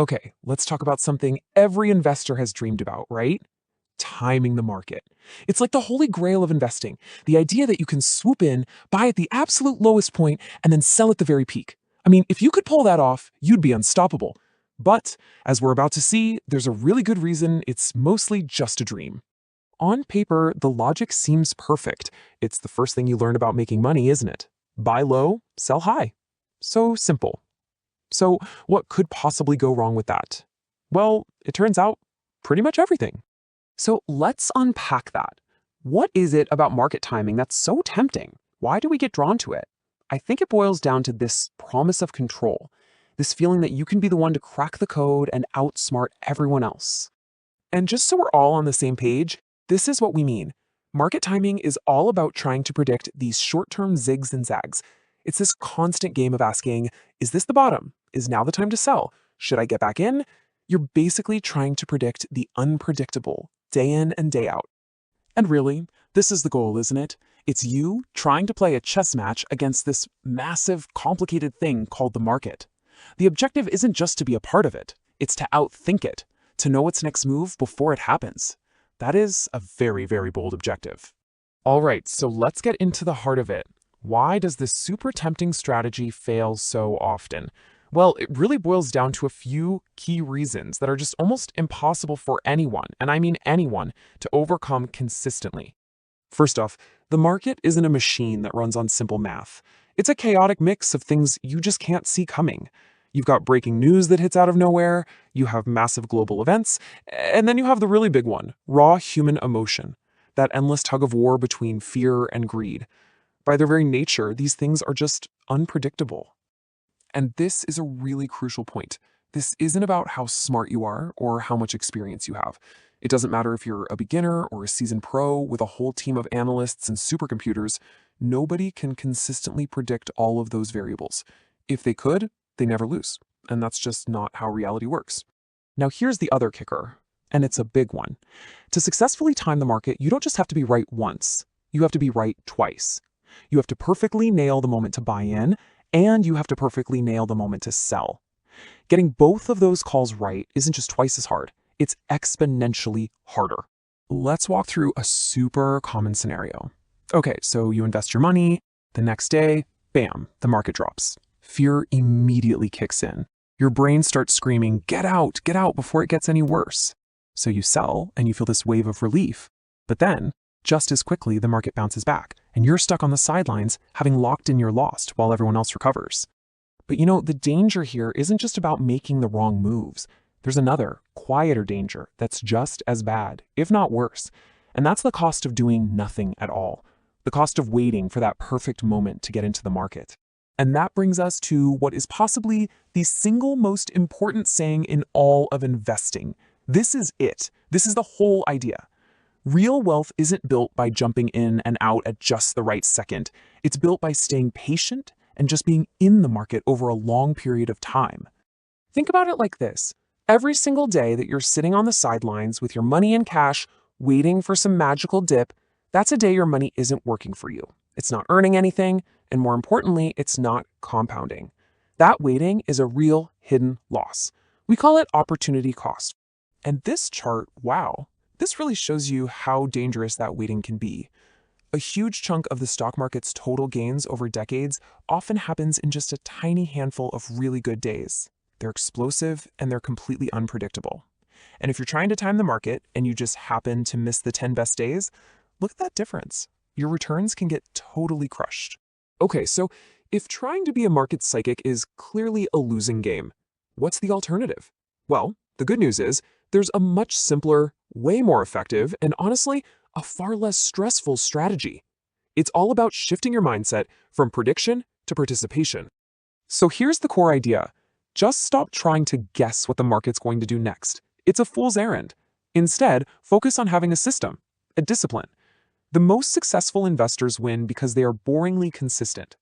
Okay, let's talk about something every investor has dreamed about, right? Timing the market. It's like the holy grail of investing, the idea that you can swoop in, buy at the absolute lowest point, and then sell at the very peak. I mean, if you could pull that off, you'd be unstoppable. But, as we're about to see, there's a really good reason it's mostly just a dream. On paper, the logic seems perfect. It's the first thing you learn about making money, isn't it? Buy low, sell high. So simple. So, what could possibly go wrong with that? Well, it turns out pretty much everything. So, let's unpack that. What is it about market timing that's so tempting? Why do we get drawn to it? I think it boils down to this promise of control, this feeling that you can be the one to crack the code and outsmart everyone else. And just so we're all on the same page, this is what we mean. Market timing is all about trying to predict these short-term zigs and zags. It's this constant game of asking, is this the bottom? Is now the time to sell? Should I get back in? You're basically trying to predict the unpredictable, day in and day out. And really, this is the goal, isn't it? It's you trying to play a chess match against this massive, complicated thing called the market. The objective isn't just to be a part of it, it's to outthink it, to know its next move before it happens. That is a very, very bold objective. All right, so let's get into the heart of it. Why does this super tempting strategy fail so often? Well, it really boils down to a few key reasons that are just almost impossible for anyone, and I mean anyone, to overcome consistently. First off, the market isn't a machine that runs on simple math. It's a chaotic mix of things you just can't see coming. You've got breaking news that hits out of nowhere, you have massive global events, and then you have the really big one, raw human emotion, that endless tug of war between fear and greed. By their very nature, these things are just unpredictable. And this is a really crucial point. This isn't about how smart you are or how much experience you have. It doesn't matter if you're a beginner or a seasoned pro with a whole team of analysts and supercomputers. Nobody can consistently predict all of those variables. If they could, they never lose. And that's just not how reality works. Now here's the other kicker, and it's a big one. To successfully time the market, you don't just have to be right once. You have to be right twice. You have to perfectly nail the moment to buy in, and you have to perfectly nail the moment to sell. Getting both of those calls right isn't just twice as hard, it's exponentially harder. Let's walk through a super common scenario. Okay, so you invest your money, the next day, bam, the market drops. Fear immediately kicks in. Your brain starts screaming, get out, before it gets any worse. So you sell, and you feel this wave of relief. But then, just as quickly, the market bounces back, and you're stuck on the sidelines, having locked in your loss while everyone else recovers. But the danger here isn't just about making the wrong moves. There's another, quieter danger that's just as bad, if not worse. And that's the cost of doing nothing at all. The cost of waiting for that perfect moment to get into the market. And that brings us to what is possibly the single most important saying in all of investing. This is it. This is the whole idea. Real wealth isn't built by jumping in and out at just the right second. It's built by staying patient and just being in the market over a long period of time. Think about it like this. Every single day that you're sitting on the sidelines with your money in cash, waiting for some magical dip, that's a day your money isn't working for you. It's not earning anything, and more importantly, it's not compounding. That waiting is a real hidden loss. We call it opportunity cost. And this chart, wow, this really shows you how dangerous that waiting can be. A huge chunk of the stock market's total gains over decades often happens in just a tiny handful of really good days. They're explosive and they're completely unpredictable. And if you're trying to time the market and you just happen to miss the 10 best days, look at that difference. Your returns can get totally crushed. Okay, so if trying to be a market psychic is clearly a losing game, what's the alternative? Well, the good news is there's a much simpler, way more effective, and honestly, a far less stressful strategy. It's all about shifting your mindset from prediction to participation. So here's the core idea. Just stop trying to guess what the market's going to do next. It's a fool's errand. Instead, focus on having a system, a discipline. The most successful investors win because they are boringly consistent.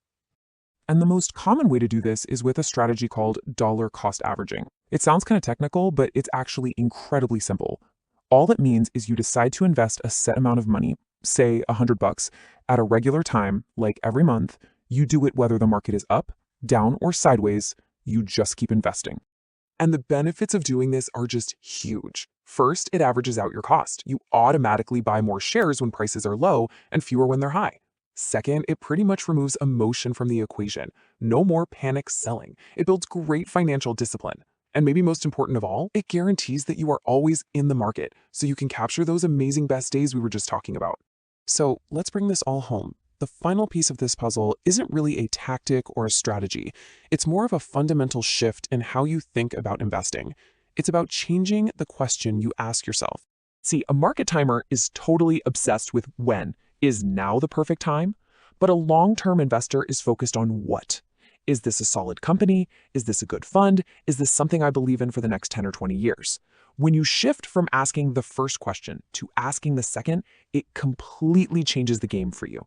And the most common way to do this is with a strategy called dollar cost averaging. It sounds kind of technical, but it's actually incredibly simple. All it means is you decide to invest a set amount of money, say $100, at a regular time, like every month. You do it whether the market is up, down, or sideways. You just keep investing. And the benefits of doing this are just huge. First, it averages out your cost. You automatically buy more shares when prices are low and fewer when they're high. Second, it pretty much removes emotion from the equation. No more panic selling. It builds great financial discipline. And maybe most important of all, it guarantees that you are always in the market, so you can capture those amazing best days we were just talking about. So let's bring this all home. The final piece of this puzzle isn't really a tactic or a strategy. It's more of a fundamental shift in how you think about investing. It's about changing the question you ask yourself. See, a market timer is totally obsessed with when. Is now the perfect time? But a long-term investor is focused on what. Is this a solid company? Is this a good fund? Is this something I believe in for the next 10 or 20 years? When you shift from asking the first question to asking the second, it completely changes the game for you.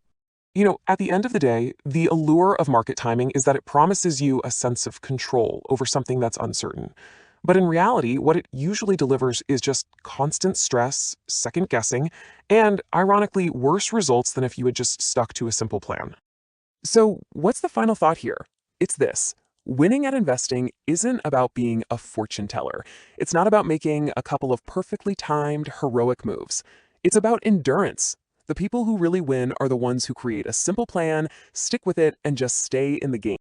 At the end of the day, the allure of market timing is that it promises you a sense of control over something that's uncertain. But in reality, what it usually delivers is just constant stress, second guessing, and ironically, worse results than if you had just stuck to a simple plan. So, what's the final thought here? It's this. Winning at investing isn't about being a fortune teller. It's not about making a couple of perfectly timed, heroic moves. It's about endurance. The people who really win are the ones who create a simple plan, stick with it, and just stay in the game.